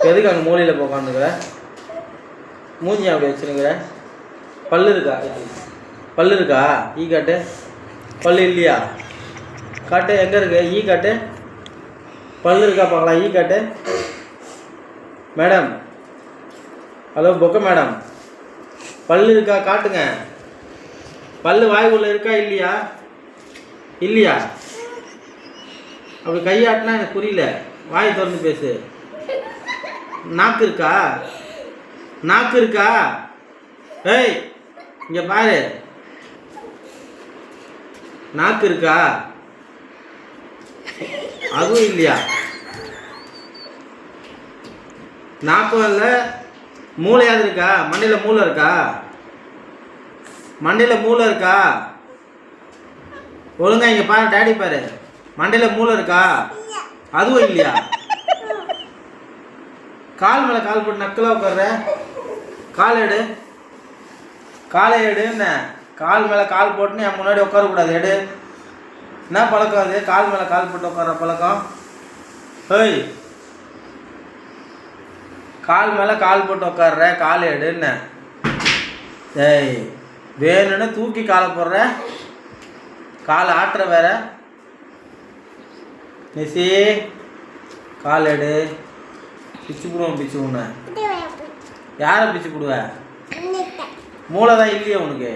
எதுக்கு அங்கே மூலையில் போய் உட்காந்துக்கிற? மூஞ்சி அப்படி வச்சுருங்கிற? பல்லு இருக்கா? பல்லு இருக்கா? ஈ காட்டு. பல்லு இல்லையா? காட்டு. எங்கே இருக்கு ஈ காட்டு? பல்லு இருக்கா பார்க்கலாம். ஈ காட்டு. மேடம், ஹலோ பொக்க மேடம், பல்லு இருக்கா காட்டுங்க. பல்லு வாய்க்குள்ள இருக்கா இல்லையா? இல்லையா? அப்படி கையாட்டினா எனக்கு புரியல. வாய் திறந்து பேசு. நாக்கு இருக்கா? நாக்கு இருக்கா? ஏய் இங்க பாரு, நாக்கு இருக்கா? அதுவும் இல்லையா? நாக்கும் இல்லை, மூளையாவது இருக்கா? மண்டையில் மூளை இருக்கா? மண்டையில் மூளை இருக்கா? ஒழுங்கா இங்கே பாரு, டேடி பாரு, மண்டையில் மூளை இருக்கா? அதுவும் இல்லையா? கால் மேலே கால் போட்டு நக்கலாக உட்கார்ற. கால் எடு, காலை எடு. என்ன கால் மேலே கால் போட்டுன்னு என் முன்னாடி உட்காரக்கூடாது. எடு. என்ன பழக்கம் அது? கால் மேலே கால் போட்டு உட்கார பழக்கம்? ஏய், கால் மேலே கால் போட்டு உட்கார்ற, கால் எடு. என்ன ஏய், வேணும்னு தூக்கி காலை போடுற, காலை ஆட்டுற வேற. நிசி, கால் எடு. பிச்சு போடுவோம். பிச்சு உன்னை யாரை பிச்சு போடுவ? மூளை தான் இல்லையா உனக்கு?